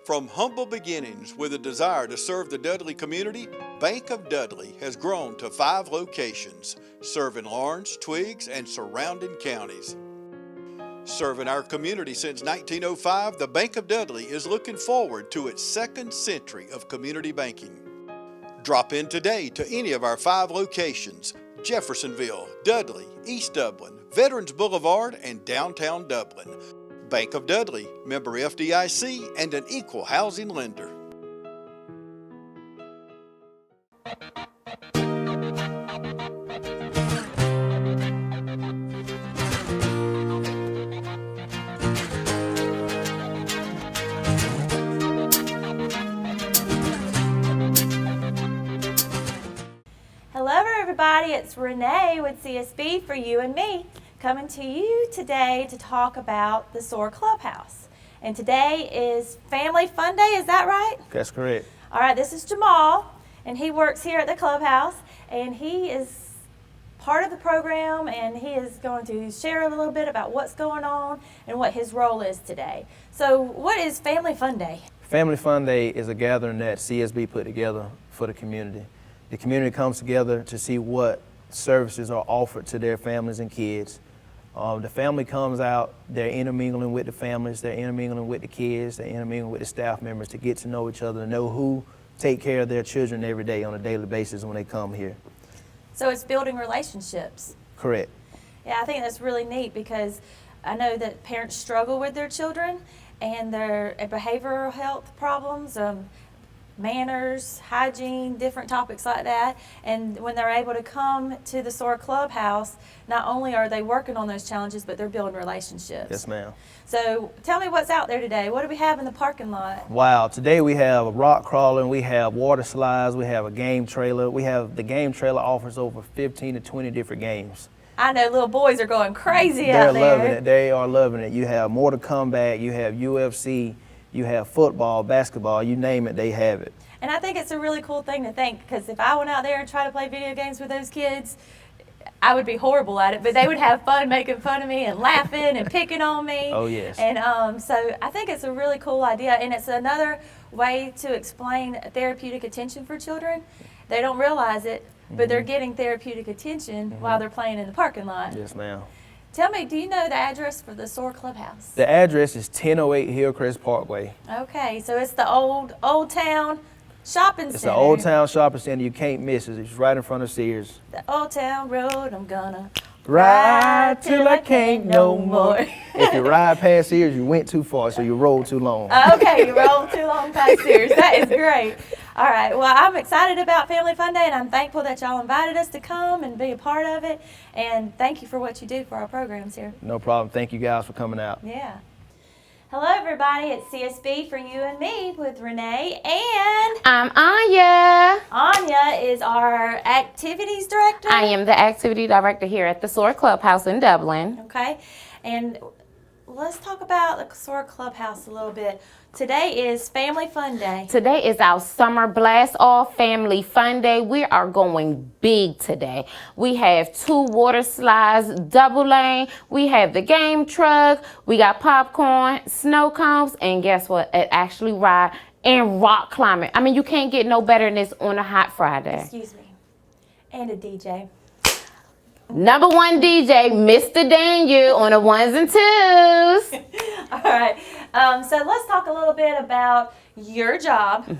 From humble beginnings with a desire to serve the Dudley community, Bank of Dudley has grown to 5 locations, serving Lawrence, Twiggs, and surrounding counties. Serving our community since 1905, the Bank of Dudley is looking forward to its second century of community banking. Drop in today to any of our 5 locations: Jeffersonville, Dudley, East Dublin, Veterans Boulevard, and downtown Dublin. Bank of Dudley, member FDIC, and an equal housing lender. Hello everybody, it's Renee with CSB for You and Me, coming to you today to talk about the SOAR Clubhouse. And today is Family Fun Day, is that right? That's correct. All right, this is Jamal, and he works here at the clubhouse, and he is part of the program, and he is going to share a little bit about what's going on and what his role is today. So what is Family Fun Day? Family Fun Day is a gathering that CSB put together for the community. The community comes together to see what services are offered to their families and kids. The family comes out, they're intermingling with the families, they're intermingling with the kids, they're intermingling with the staff members to get to know each other, to know who take care of their children every day on a daily basis when they come here. So it's building relationships. Correct. Yeah, I think that's really neat because I know that parents struggle with their children and their behavioral health problems, manners, hygiene, different topics like that. And when they're able to come to the SOAR Clubhouse, not only are they working on those challenges, but they're building relationships. Yes, ma'am. So tell me what's out there today. What do we have in the parking lot? Wow, today we have a rock crawling, we have water slides, we have a game trailer. The game trailer offers over 15 to 20 different games. I know little boys are going crazy They're out there. loving it. They are loving it. You have Mortal Kombat, you have UFC, you have football, basketball, you name it, they have it. And I think it's a really cool thing to think, because if I went out there and tried to play video games with those kids, I would be horrible at it, but they would have fun making fun of me and laughing and picking on me. Oh, yes. And so I think it's a really cool idea, and it's another way to explain therapeutic attention for children. They don't realize it, but they're getting therapeutic attention while they're playing in the parking lot. Yes, ma'am. Tell me, do you know the address for the SOAR Clubhouse? The address is 1008 Hillcrest Parkway. Okay, so it's the old town shopping center. It's the Old Town Shopping Center. You can't miss it. It's right in front of Sears. The Old Town Road, I'm gonna Ride till I can't no more. If you ride past Sears, you went too far, so you rolled too long. Okay, you rolled too long past Sears. That is great. All right, well, I'm excited about Family Fun Day, and I'm thankful that y'all invited us to come and be a part of it. And thank you for what you do for our programs here. No problem. Thank you guys for coming out. Yeah. Hello, everybody. It's CSB for You and Me with Renee, and I'm Anya. Anya is our activities director. I am the activity director here at the SOAR Clubhouse in Dublin. Okay, and let's talk about the SOAR Clubhouse a little bit. Today is Family Fun Day. Today is our Summer Blast Off Family Fun Day. We are going big today. We have 2 water slides, double lane. We have the game truck. We got popcorn, snow cones, and guess what? It actually ride and rock climbing. I mean, you can't get no better than this on a hot Friday. Excuse me. And a DJ. Number 1 DJ, Mr. Daniel on the 1s and 2s. All right. So let's talk a little bit about your job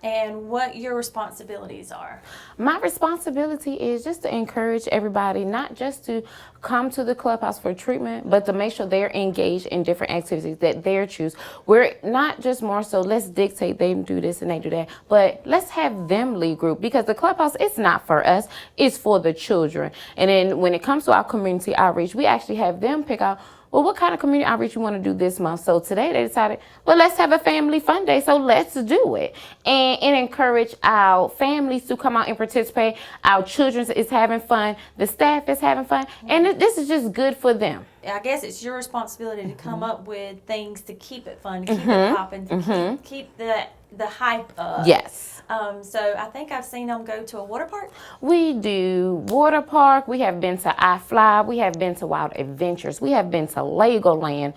and what your responsibilities are. My responsibility is just to encourage everybody, not just to come to the clubhouse for treatment, but to make sure they're engaged in different activities that they choose. We're not just more so, let's dictate they do this and they do that, but let's have them lead group, because the clubhouse is not for us, it's for the children. And then when it comes to our community outreach, we actually have them pick out, well, what kind of community outreach you want to do this month? So today they decided, well, let's have a family fun day, so let's do it. And encourage our families to come out and participate. Our children is having fun. The staff is having fun. And this is just good for them. I guess it's your responsibility to come up with things to keep it fun, to keep it popping, to keep the the hype of. Yes. So I think I've seen them go to a water park. We do water park. We have been to iFly. We have been to Wild Adventures. We have been to Legoland.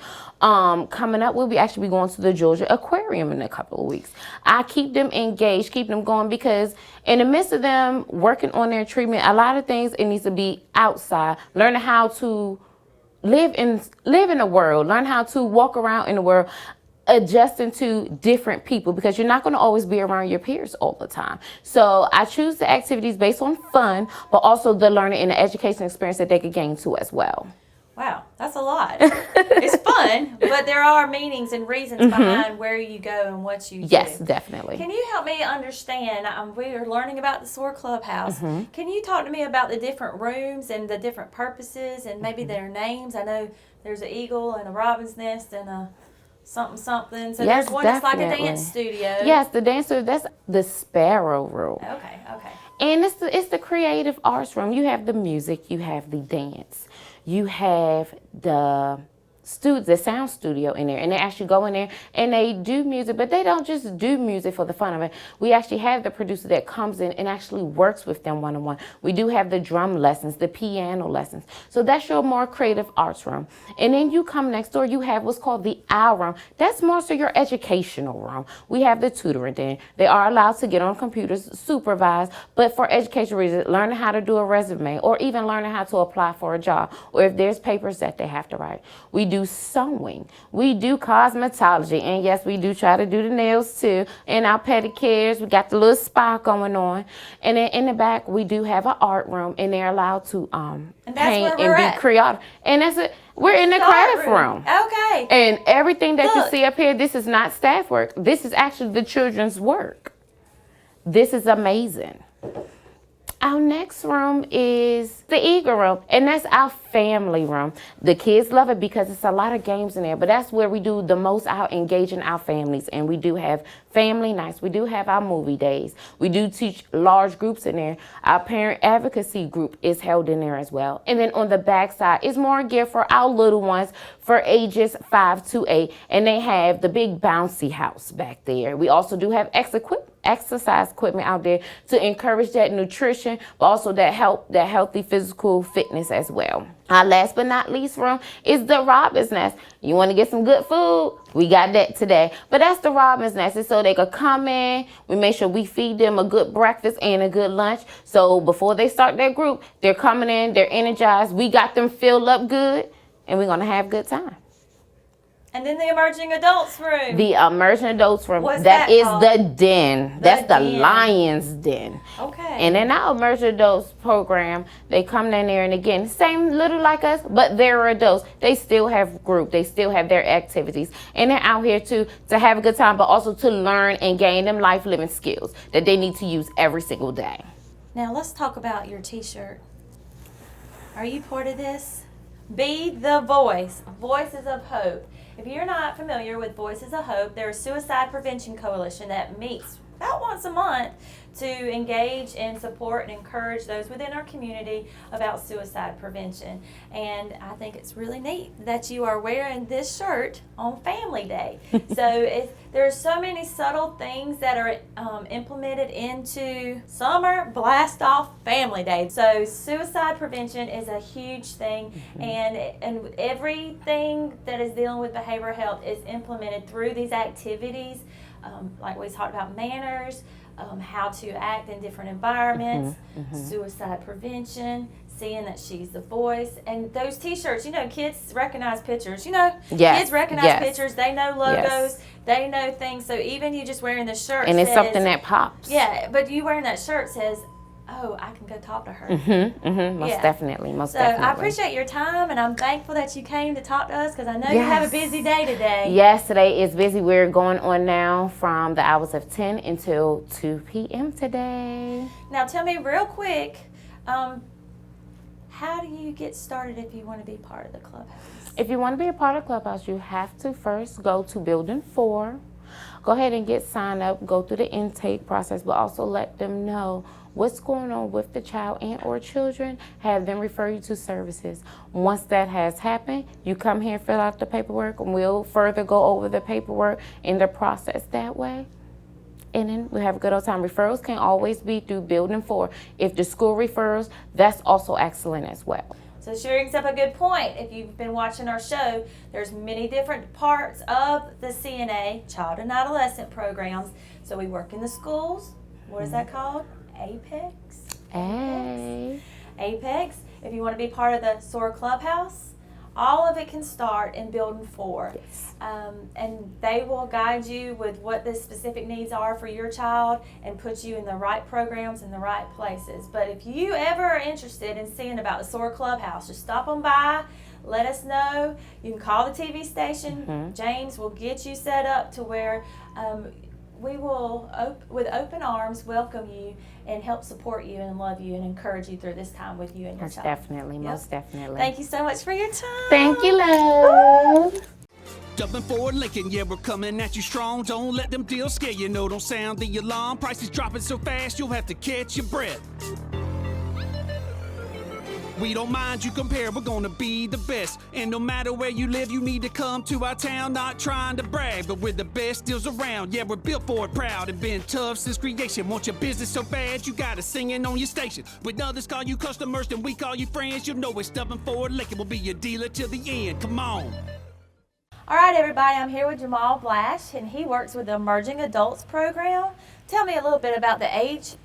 Coming up, we'll be actually be going to the Georgia Aquarium in a couple of weeks. I keep them engaged, keep them going, because in the midst of them working on their treatment, a lot of things, it needs to be outside, learning how to live in the world, learn how to walk around in the world, adjusting to different people, because you're not going to always be around your peers all the time. So I choose the activities based on fun, but also the learning and the education experience that they could gain too as well. Wow, that's a lot. It's fun, but there are meanings and reasons behind where you go and what you do. Yes, definitely. Can you help me understand? We are learning about the SOAR Clubhouse. Can you talk to me about the different rooms and the different purposes and maybe their names? I know there's an eagle and a robin's nest and a something. So yes, there's one that's like a definitely. dance studio. Yes, the dance studio, that's the Sparrow Room. Okay. And it's the creative arts room. You have the music, you have the dance, you have the sound studio in there, and they actually go in there and they do music, but they don't just do music for the fun of it. We actually have the producer that comes in and actually works with them one-on-one. We do have the drum lessons, the piano lessons. So that's your more creative arts room. And then you come next door, you have what's called the OWL room. That's more so your educational room. We have the tutoring den. They are allowed to get on computers, supervised, but for education reasons, learning how to do a resume, or even learning how to apply for a job, or if there's papers that they have to write. We do sewing, we do cosmetology, and yes, we do try to do the nails too, and our pedicures. We got the little spa going on, and then in the back we do have an art room, and they're allowed to paint and be creative. And we're in the craft room. Okay. And everything that you see up here, this is not staff work. This is actually the children's work. This is amazing. Our next room is the Eagle Room, and that's our family room. The kids love it because it's a lot of games in there, but that's where we do the most out engaging our families, and we do have family nights. We do have our movie days. We do teach large groups in there. Our parent advocacy group is held in there as well. And then on the back side is more gear for our little ones for ages 5 to 8, and they have the big bouncy house back there. We also do have exercise equipment out there to encourage that nutrition, but also that healthy physical fitness as well. Our last but not least room is the Robin's Nest. You want to get some good food? We got that today. But that's the Robin's Nest. It's so they could come in. We make sure we feed them a good breakfast and a good lunch. So before they start their group, they're coming in, they're energized. We got them filled up good, and we're going to have a good time. And then the emerging adults room. The emerging adults room. What's that is called? the den. That's the den. Lion's Den. Okay. And in our emerging adults program, they come in there, and again, same little like us, but they're adults. They still have group. They still have their activities. And they're out here to have a good time, but also to learn and gain them life living skills that they need to use every single day. Now let's talk about your t-shirt. Are you part of this? Be the voice. Voices of Hope. If you're not familiar with Voices of Hope, they're a suicide prevention coalition that meets about once a month to engage and support and encourage those within our community about suicide prevention. And I think it's really neat that you are wearing this shirt on Family Day. So there are so many subtle things that are implemented into Summer Blast Off Family Day. So suicide prevention is a huge thing, and everything that is dealing with behavioral health is implemented through these activities. Like we talked about manners, how to act in different environments, suicide prevention, seeing that she's the voice, and those t-shirts, kids recognize pictures, kids recognize pictures, they know logos, they know things, so even you just wearing the shirt and it's says, something that pops. Yeah, but you wearing that shirt says, oh, I can go talk to her. Most definitely. So I appreciate your time, and I'm thankful that you came to talk to us, because I know you have a busy day today. Yes, today is busy. We're going on now from the hours of 10 until 2 p.m. today. Now tell me real quick, how do you get started if you want to be part of the clubhouse? If you want to be a part of Clubhouse, you have to first go to Building 4. Go ahead and get signed up, go through the intake process, but also let them know what's going on with the child and or children, have them refer you to services. Once that has happened, you come here, fill out the paperwork, and we'll further go over the paperwork and the process that way. And then we have a good old time. Referrals can always be through Building 4. If the school refers, that's also excellent as well. So she brings up a good point. If you've been watching our show, there's many different parts of the CNA, child and adolescent programs. So we work in the schools. What is that called? Apex? Apex. If you want to be part of the SOAR Clubhouse, all of it can start in Building 4. Yes. And they will guide you with what the specific needs are for your child and put you in the right programs in the right places. But if you ever are interested in seeing about the SOAR Clubhouse, just stop on by, let us know. You can call the TV station. James will get you set up to where we will, with open arms, welcome you and help support you and love you and encourage you through this time with you and your Most child. definitely, most definitely. Thank you so much for your time. Thank you, love. Jumping forward, Lincoln, yeah, we're coming at you strong. Don't let them deals scare you, no, don't sound the alarm. Prices dropping so fast, you'll have to catch your breath. We don't mind you compare, we're gonna be the best. And no matter where you live, you need to come to our town. Not trying to brag, but we're the best deals around. Yeah, we're built for it, proud and been tough since creation. Want your business so bad, you got it singing on your station. When others call you customers, then we call you friends. You know it's Stubborn Ford Lincoln will be your dealer till the end. Come on. All right, everybody, I'm here with Jamal Blash, and he works with the Emerging Adults Program. Tell me a little bit about the age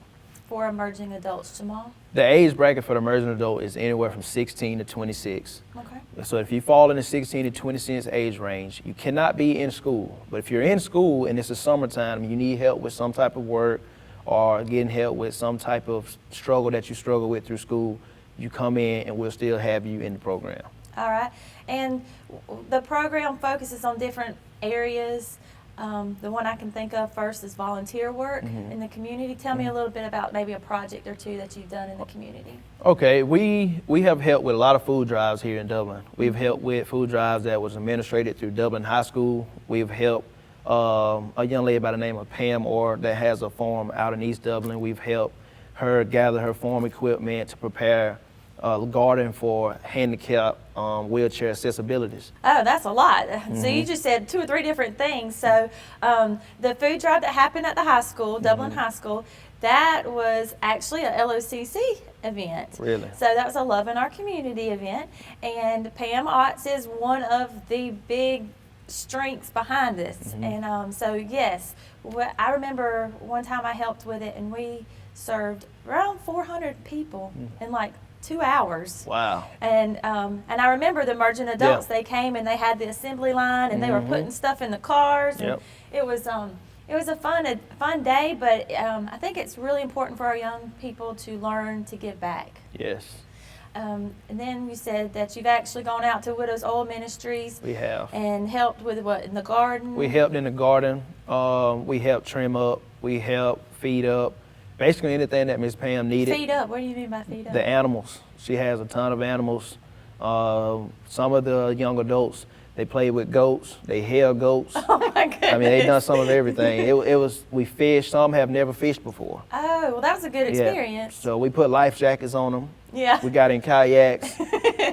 for emerging adults, Jamal. The age bracket for the emerging adult is anywhere from 16 to 26. Okay. So if you fall in the 16 to 26 age range, you cannot be in school. But if you're in school and it's the summertime and you need help with some type of work or getting help with some type of struggle that you struggle with through school, you come in and we'll still have you in the program. All right. And the program focuses on different areas. The one I can think of first is volunteer work in the community. Tell me a little bit about maybe a project or two that you've done in the community. Okay, we have helped with a lot of food drives here in Dublin. We've helped with food drives that was administrated through Dublin High School. We've helped a young lady by the name of Pam Orr that has a farm out in East Dublin. We've helped her gather her farm equipment to prepare a garden for handicapped wheelchair accessibilities. Oh, that's a lot. So you just said 2 or 3 different things. So the food drive that happened at the high school, Dublin High School, that was actually a LOCC event. Really? So that was a Love in Our Community event. And Pam Otts is one of the big strengths behind this. And so, yes, I remember one time I helped with it, and we served around 400 people in like 2 hours. Wow. And I remember the emerging adults. They came and they had the assembly line, and they were putting stuff in the cars. And it was a fun day. But I think it's really important for our young people to learn to give back. Yes. And then you said that you've actually gone out to Widows Oil Ministries. We have. And helped with what, in the garden? We helped in the garden. We helped trim up. We helped feed up. Basically anything that Ms. Pam needed. Feed up. What do you mean by feed up? The animals. She has a ton of animals. Some of the young adults, they play with goats. They held goats. Oh my goodness. I mean, they done some of everything. We fished. Some have never fished before. Oh, well, that was a good experience. So we put life jackets on them. Yeah. We got in kayaks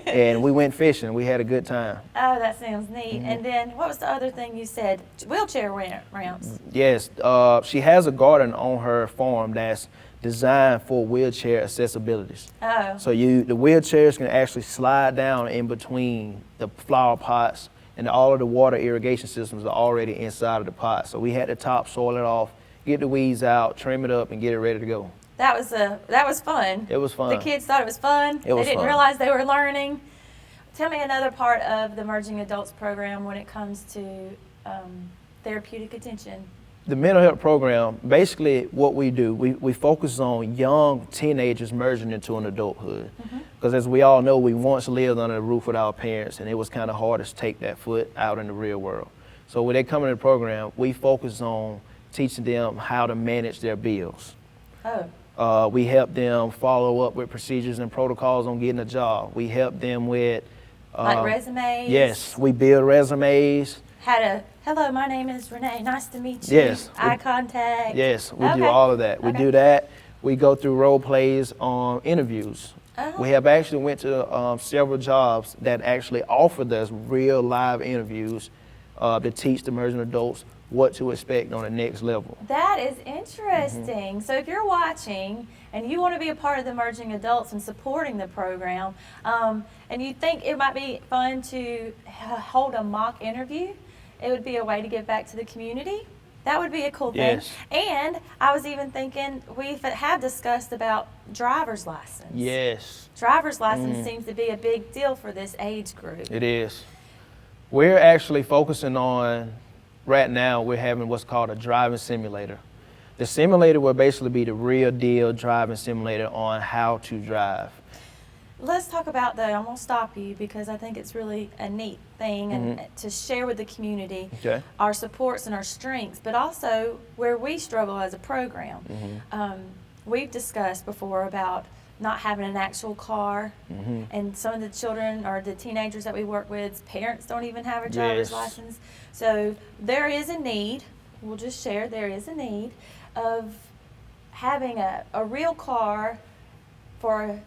and we went fishing. We had a good time. Oh, that sounds neat. And then what was the other thing you said? Wheelchair ramps. Yes, she has a garden on her farm that's designed for wheelchair accessibilities. Oh. So the wheelchairs can actually slide down in between the flower pots, and all of the water irrigation systems are already inside of the pot. So we had to topsoil it off, get the weeds out, trim it up, and get it ready to go. That was fun. It was fun. The kids thought it was fun. It was They didn't fun. realize they were learning. Tell me another part of the Emerging Adults program when it comes to therapeutic attention. The mental health program, basically what we do, we focus on young teenagers merging into an adulthood. Because as we all know, we once lived under the roof with our parents, and it was kind of hard to take that foot out in the real world. So when they come in the program, we focus on teaching them how to manage their bills. Oh. We help them follow up with procedures and protocols on getting a job. We help them with Like resumes? Yes, we build resumes. Hello, my name is Renee. Nice to meet you. Yes. Eye contact. Yes, we do all of that. We do that. We go through role plays on interviews. We have actually went to several jobs that actually offered us real live interviews to teach the emerging adults what to expect on the next level. That is interesting. So if you're watching and you want to be a part of the Emerging Adults and supporting the program, and you think it might be fun to hold a mock interview, it would be a way to give back to the community. That would be a cool thing. Yes. And I was even thinking, we have discussed about driver's license. Yes. Driver's license seems to be a big deal for this age group. It is. We're actually focusing on, right now, we're having what's called a driving simulator. The simulator will basically be the real deal driving simulator on how to drive. Let's talk about that. I'm going to stop you because I think it's really a neat thing and to share with the community our supports and our strengths, but also where we struggle as a program. We've discussed before about not having an actual car, and some of the children or the teenagers that we work with, parents don't even have a driver's license. So there is a need, we'll just share, there is a need of having a real car for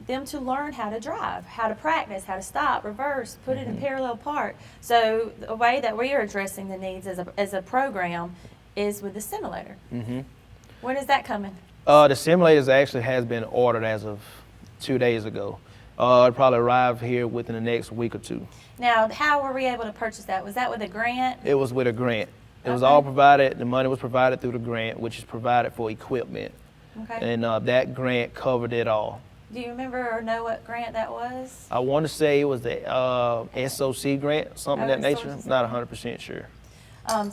them to learn how to drive, how to practice, how to stop, reverse, put it in parallel park. So the way that we are addressing the needs as a program is with the simulator. When is that coming? The simulators actually has been ordered as of 2 days ago. It'll probably arrive here within the next week or two. Now, how were we able to purchase that? Was that with a grant? It was with a grant. It was all provided, the money was provided through the grant, which is provided for equipment. Okay. And that grant covered it all. Do you remember or know what grant that was? I want to say it was the SOC grant, something of that nature. Not 100% sure.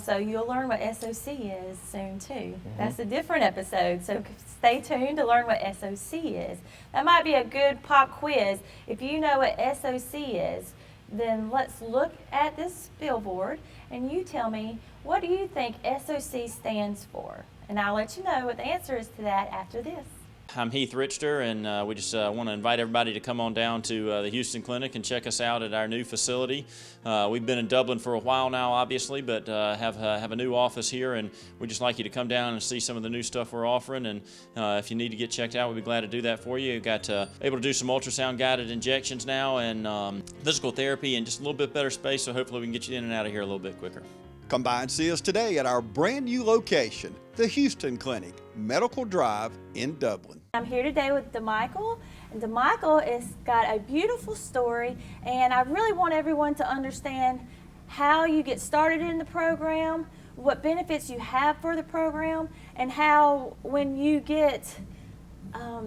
So you'll learn what SOC is soon too. That's a different episode, so stay tuned to learn what SOC is. That might be a good pop quiz. If you know what SOC is, then let's look at this billboard and you tell me, what do you think SOC stands for? And I'll let you know what the answer is to that after this. I'm Heath Richter, and we just want to invite everybody to come on down to the Houston Clinic and check us out at our new facility. We've been in Dublin for a while now, obviously, but have a new office here, and we'd just like you to come down and see some of the new stuff we're offering. And if you need to get checked out, we'd be glad to do that for you. We've got able to do some ultrasound-guided injections now, and physical therapy, and just a little bit better space, so hopefully we can get you in and out of here a little bit quicker. Come by and see us today at our brand new location, the Houston Clinic, Medical Drive in Dublin. I'm here today with DeMichael, and DeMichael has got a beautiful story, and I really want everyone to understand how you get started in the program, what benefits you have for the program, and how when you get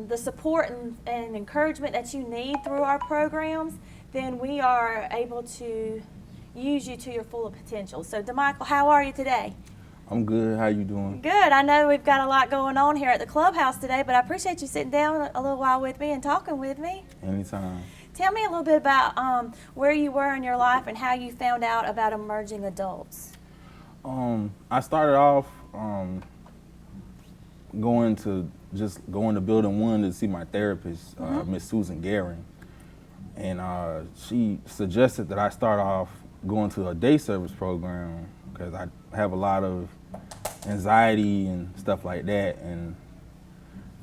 the support and encouragement that you need through our programs, then we are able to use you to your full potential. So DeMichael, how are you today? I'm good. How you doing? Good. I know we've got a lot going on here at the clubhouse today, but I appreciate you sitting down a little while with me and talking with me. Anytime. Tell me a little bit about where you were in your life and how you found out about emerging adults. I started off going to Building 1 to see my therapist, Miss Susan Garing, and she suggested that I start off going to a day service program because I have a lot of anxiety and stuff like that. And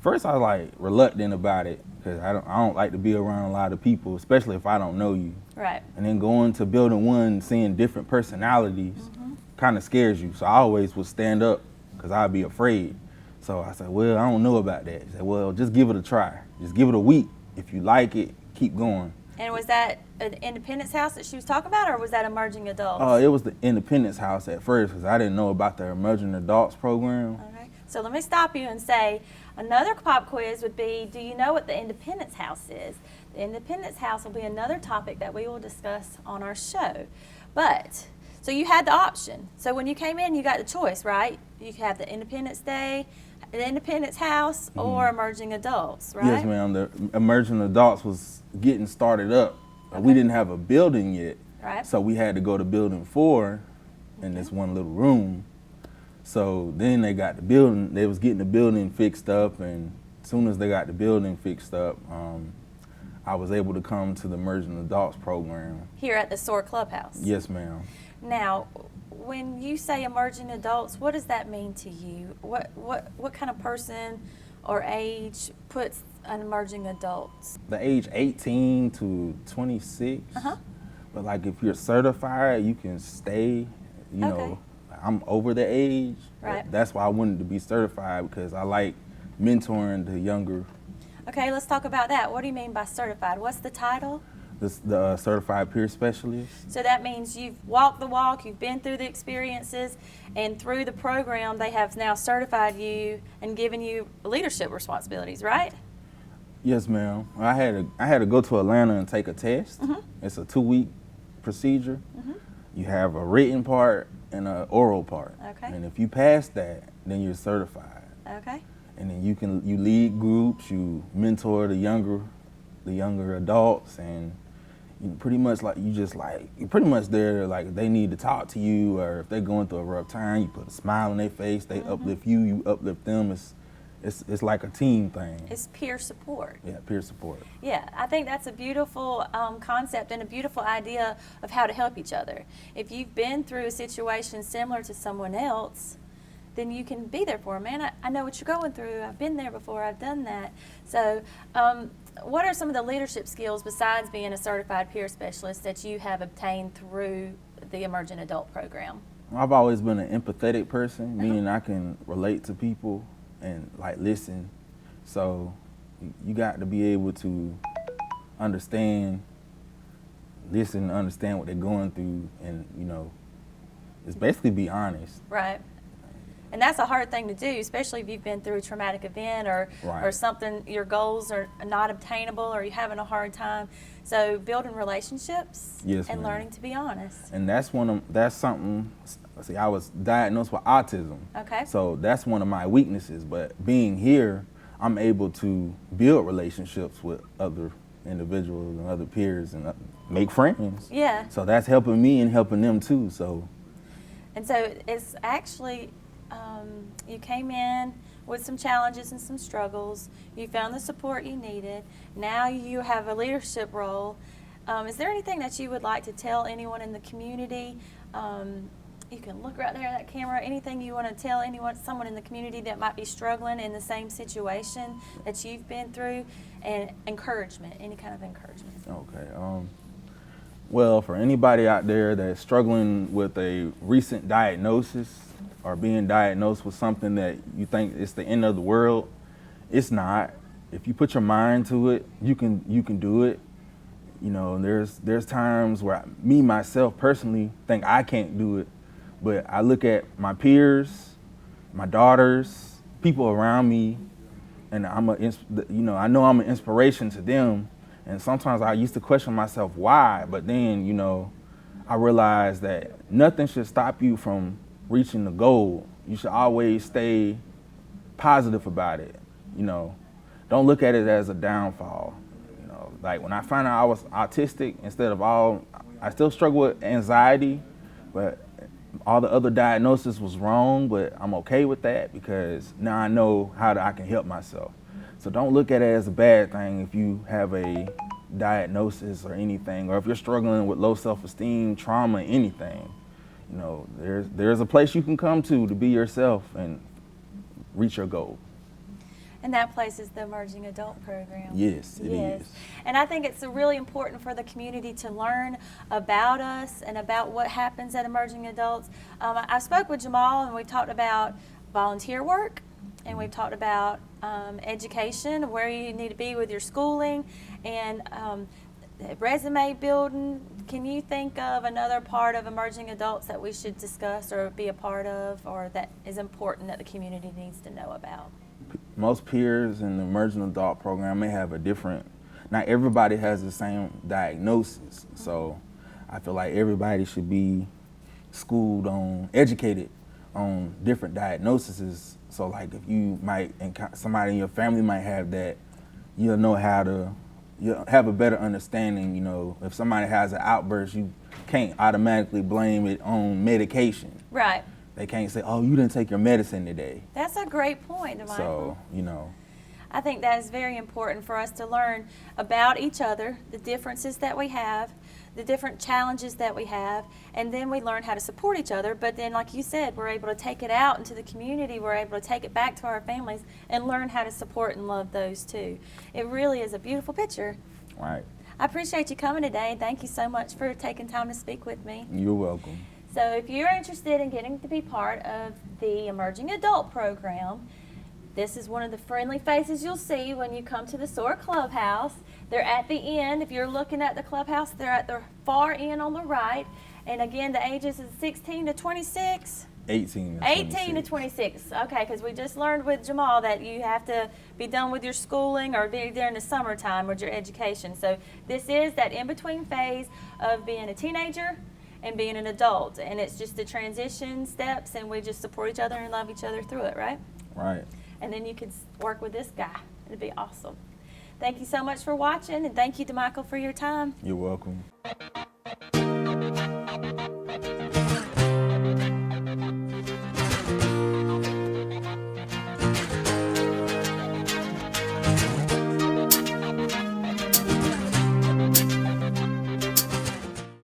first I was like reluctant about it because I don't like to be around a lot of people, especially if I don't know you. Right. And then going to Building 1, seeing different personalities kind of scares you. So I always would stand up because I'd be afraid. So I said, well, I don't know about that. She said, well, just give it a try. Just give it a week. If you like it, keep going. And was that an Independence House that she was talking about, or was that Emerging Adults? It was the Independence House at first because I didn't know about the Emerging Adults program. Okay. So let me stop you and say, another pop quiz would be, do you know what the Independence House is? The Independence House will be another topic that we will discuss on our show. But, so you had the option. So when you came in, you got the choice, right? You could have the Independence Day, the Independence House, or Emerging Adults, right? Yes, ma'am. The Emerging Adults was getting started up. Okay. We didn't have a building yet. Right. So we had to go to Building 4 in this one little room. So then they got the building, they was getting the building fixed up, and as soon as they got the building fixed up, I was able to come to the Emerging Adults program. Here at the SOAR Clubhouse. Yes, ma'am. Now, when you say emerging adults, what does that mean to you? What kind of person or age puts an emerging adult? The age 18 to 26. But like if you're certified, you can stay, you know, I'm over the age. Right. That's why I wanted to be certified, because I like mentoring the younger. Okay, let's talk about that. What do you mean by certified? What's the title? The certified peer specialist. So that means you've walked the walk, you've been through the experiences, and through the program they have now certified you and given you leadership responsibilities, right? Yes, ma'am. I had to go to Atlanta and take a test. It's a 2-week procedure. You have a written part and an oral part. Okay. And if you pass that, then you're certified. Okay. And then you lead groups, you mentor the younger adults, and you pretty much you're pretty much there, like they need to talk to you, or if they're going through a rough time, you put a smile on their face, they uplift you, you uplift them. It's like a team thing. It's peer support. Yeah, peer support. Yeah, I think that's a beautiful concept and a beautiful idea of how to help each other. If you've been through a situation similar to someone else, then you can be there for them. Man, I know what you're going through. I've been there before. I've done that. So what are some of the leadership skills besides being a certified peer specialist that you have obtained through the Emerging Adult Program? I've always been an empathetic person, meaning I can relate to people and like listen. So you got to be able to understand, listen, understand what they're going through, and it's basically be honest. Right. And that's a hard thing to do, especially if you've been through a traumatic event or something, your goals are not obtainable or you're having a hard time. So building relationships and learning to be honest. And that's something, see, I was diagnosed with autism. Okay. So that's one of my weaknesses, but being here, I'm able to build relationships with other individuals and other peers and make friends. Yeah. So that's helping me and helping them too, so. And so it's actually, you came in with some challenges and some struggles. You found the support you needed. Now you have a leadership role. Is there anything that you would like to tell anyone in the community? You can look right there at that camera. Anything you want to tell someone in the community that might be struggling in the same situation that you've been through, and encouragement, any kind of encouragement. Okay. Well, for anybody out there that's struggling with a recent diagnosis or being diagnosed with something that you think is the end of the world, it's not. If you put your mind to it, you can do it. There's times where me myself personally think I can't do it, but I look at my peers, my daughters, people around me, and I know I'm an inspiration to them. And sometimes I used to question myself why, but then I realized that nothing should stop you from reaching the goal. You should always stay positive about it. Don't look at it as a downfall. Like when I found out I was autistic, I still struggle with anxiety, but all the other diagnosis was wrong, but I'm okay with that because now I know how I can help myself. So don't look at it as a bad thing if you have a diagnosis or anything, or if you're struggling with low self-esteem, trauma, anything. There's a place you can come to be yourself and reach your goal. And that place is the Emerging Adult Program. Yes, it is. And I think it's really important for the community to learn about us and about what happens at Emerging Adults. I spoke with Jamal and we talked about volunteer work, and we've talked about education, where you need to be with your schooling, and resume building. Can you think of another part of Emerging Adults that we should discuss or be a part of, or that is important that the community needs to know about? Most peers in the Emerging Adult Program may have not everybody has the same diagnosis. So I feel like everybody should be educated on different diagnoses. So like if you might somebody in your family might have that, you'll know how to have a better understanding. If somebody has an outburst, you can't automatically blame it on medication. Right. They can't say, oh, you didn't take your medicine today. That's a great point, Michael. So, I think that is very important for us to learn about each other, the differences that we have, the different challenges that we have, and then we learn how to support each other. But then, like you said, we're able to take it out into the community, we're able to take it back to our families and learn how to support and love those too. It really is a beautiful picture. Right. I appreciate you coming today. Thank you so much for taking time to speak with me. You're welcome. So if you're interested in getting to be part of the Emerging Adult Program, this is one of the friendly faces you'll see when you come to the SOAR Clubhouse. They're at the end. If you're looking at the clubhouse, they're at the far end on the right. And again, the ages is 16 to 26. 18 to 26. 18 to 26. Okay, because we just learned with Jamal that you have to be done with your schooling or be there in the summertime with your education. So this is that in-between phase of being a teenager and being an adult. And it's just the transition steps, and we just support each other and love each other through it, right? Right. And then you can work with this guy. It'd be awesome. Thank you so much for watching, and thank you to Michael for your time. You're welcome.